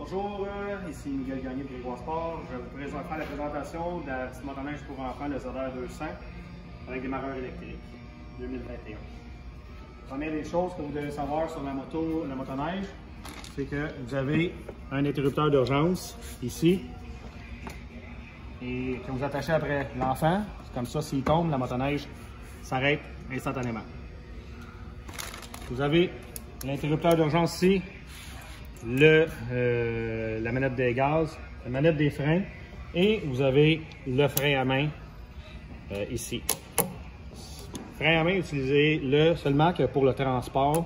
Bonjour, ici Miguel Gagné de Grégoire Sport. Je vais vous faire la présentation de la petite motoneige pour enfants, le ZR 200, avec démarreur électrique 2021. Première des choses que vous devez savoir sur la motoneige, c'est que vous avez un interrupteur d'urgence ici et que vous attachez après l'enfant. Comme ça, s'il tombe, la motoneige s'arrête instantanément. Vous avez l'interrupteur d'urgence ici, la manette des gaz, la manette des freins et vous avez le frein à main ici. Frein à main, utilisez-le seulement que pour le transport,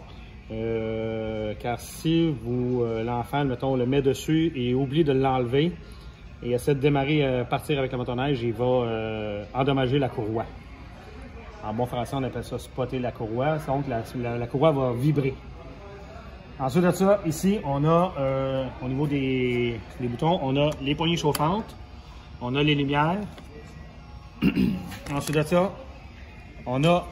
car si l'enfant, mettons, le met dessus et oublie de l'enlever et essaie de démarrer, partir avec la motoneige, il va endommager la courroie. En bon français, on appelle ça spotter la courroie, donc la courroie va vibrer. Ensuite de ça, ici, on a, au niveau des boutons, on a les poignées chauffantes, on a les lumières. Ensuite de ça, on a,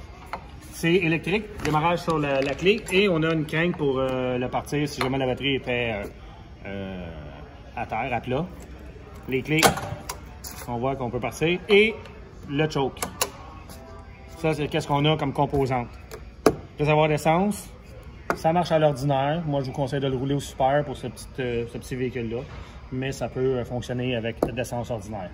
c'est électrique, démarrage sur la clé, et on a une crank pour le partir si jamais la batterie était à terre, à plat. Les clés, on voit qu'on peut partir, et le choke. Ça, c'est qu'est-ce qu'on a comme composante. Réservoir d'essence. Ça marche à l'ordinaire. Moi, je vous conseille de le rouler au super pour ce petit véhicule-là. Mais ça peut fonctionner avec d'essence ordinaire.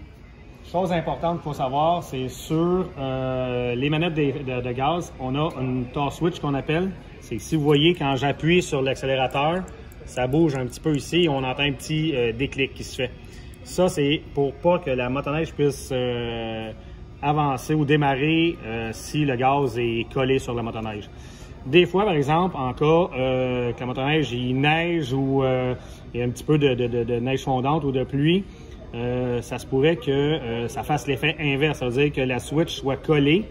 Chose importante qu'il faut savoir, c'est sur les manettes de gaz, on a une torque switch qu'on appelle. C'est que si vous voyez, quand j'appuie sur l'accélérateur, ça bouge un petit peu ici et on entend un petit déclic qui se fait. Ça, c'est pour pas que la motoneige puisse avancer ou démarrer si le gaz est collé sur la motoneige. Des fois, par exemple, en cas que la motoneige il neige ou il y a un petit peu de neige fondante ou de pluie, ça se pourrait que ça fasse l'effet inverse. Ça veut dire que la switch soit collée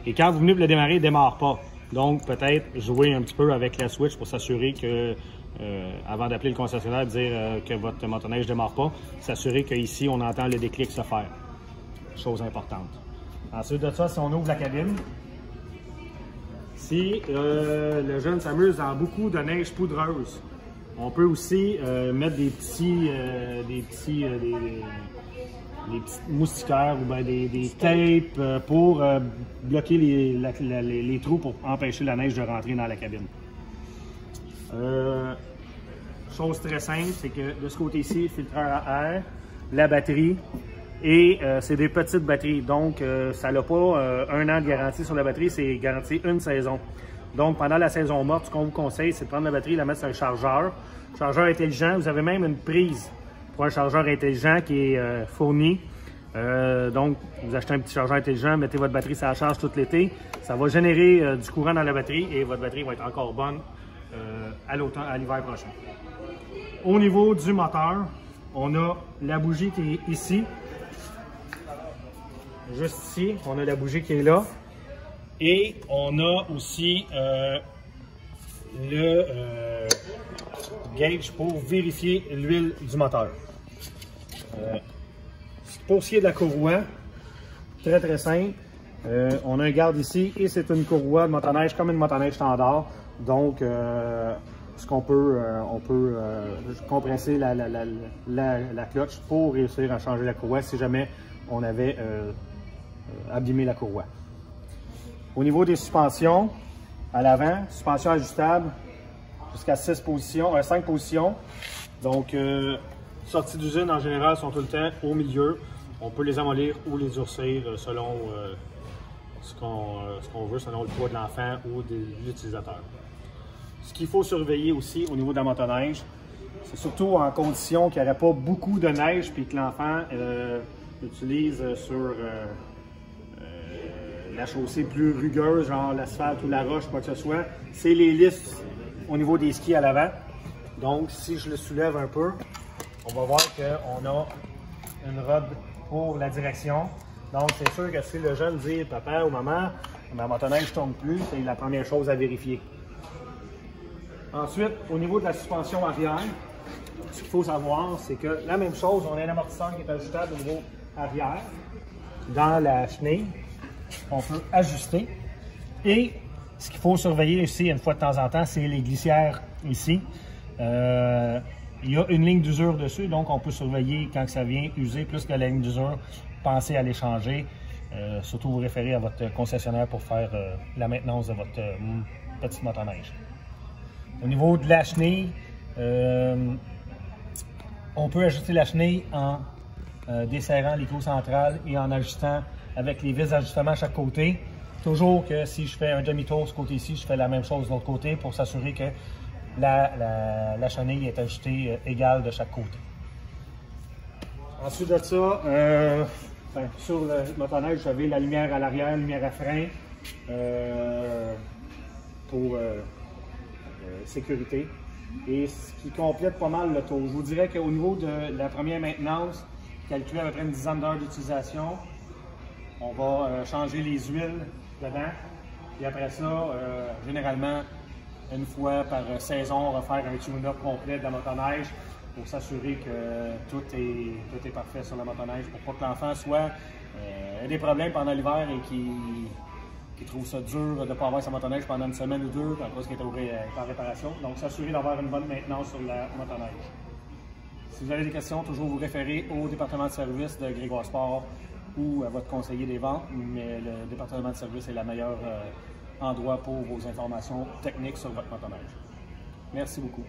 et quand vous venez de le démarrer, il ne démarre pas. Donc, peut-être jouer un petit peu avec la switch pour s'assurer que, avant d'appeler le concessionnaire et dire que votre motoneige ne démarre pas, s'assurer qu'ici, on entend le déclic se faire. Chose importante. Ensuite de ça, si on ouvre la cabine, si le jeune s'amuse dans beaucoup de neige poudreuse, on peut aussi mettre des petits moustiquaires ou bien des tapes pour bloquer les trous pour empêcher la neige de rentrer dans la cabine. Chose très simple, c'est que de ce côté-ci, filtreur à air, la batterie, et c'est des petites batteries, donc ça n'a pas 1 an de garantie sur la batterie, c'est garanti une saison. Donc pendant la saison morte, ce qu'on vous conseille, c'est de prendre la batterie et la mettre sur un chargeur. Chargeur intelligent, vous avez même une prise pour un chargeur intelligent qui est fourni. Donc vous achetez un petit chargeur intelligent, mettez votre batterie sur la charge tout l'été. Ça va générer du courant dans la batterie et votre batterie va être encore bonne à l'hiver prochain. Au niveau du moteur, on a la bougie qui est ici. Juste ici, on a la bougie qui est là. Et on a aussi le gauge pour vérifier l'huile du moteur. Pour ce qui est de la courroie, très simple. On a un garde ici et c'est une courroie de motoneige comme une motoneige standard. Donc, ce qu'on peut, on peut compresser la clutch pour réussir à changer la courroie si jamais on avait abîmé la courroie. Au niveau des suspensions, à l'avant, suspension ajustable jusqu'à 5 positions. Donc, sorties d'usine en général sont tout le temps au milieu. On peut les amollir ou les durcir selon ce qu'on veut, selon le poids de l'enfant ou de l'utilisateur. Ce qu'il faut surveiller aussi au niveau de la motoneige, c'est surtout en condition qu'il n'y aurait pas beaucoup de neige puis que l'enfant utilise sur la chaussée plus rugueuse, genre l'asphalte ou la roche, quoi que ce soit, c'est les lisses au niveau des skis à l'avant. Donc, si je le soulève un peu, on va voir qu'on a une rod pour la direction. Donc, c'est sûr que si le jeune dit « Papa ou maman, ma motoneige ne tourne plus », c'est la première chose à vérifier. Ensuite, au niveau de la suspension arrière, ce qu'il faut savoir, c'est que la même chose, on a un amortisseur qui est ajustable au niveau arrière, dans la chenille. On peut ajuster. Et ce qu'il faut surveiller ici, une fois de temps en temps, c'est les glissières ici. Il y a une ligne d'usure dessus, donc on peut surveiller quand ça vient user plus que la ligne d'usure. Pensez à l'échanger. Surtout vous référer à votre concessionnaire pour faire la maintenance de votre petite motoneige. Au niveau de la chenille, on peut ajuster la chenille en desserrant l'écrou central et en ajustant avec les vis d'ajustement à chaque côté. Toujours que si je fais un demi-tour ce côté-ci, je fais la même chose de l'autre côté pour s'assurer que la chenille est ajustée égale de chaque côté. Ensuite de ça, sur le motoneige, vous avez la lumière à l'arrière, lumière à frein pour sécurité. Et ce qui complète pas mal le tour. Je vous dirais qu'au niveau de la première maintenance, calculée à peu près une dizaine d'heures d'utilisation, on va changer les huiles dedans. Et après ça, généralement, une fois par saison, on va faire un tune-up complet de la motoneige pour s'assurer que tout est parfait sur la motoneige pour pas que l'enfant ait des problèmes pendant l'hiver et qui trouve ça dur de ne pas avoir sa motoneige pendant une semaine ou deux à cause qu'elle est en réparation. Donc, s'assurer d'avoir une bonne maintenance sur la motoneige. Si vous avez des questions, toujours vous référez au département de service de Grégoire Sport ou à votre conseiller des ventes, mais le département de service est le meilleur endroit pour vos informations techniques sur votre motoneige. Merci beaucoup.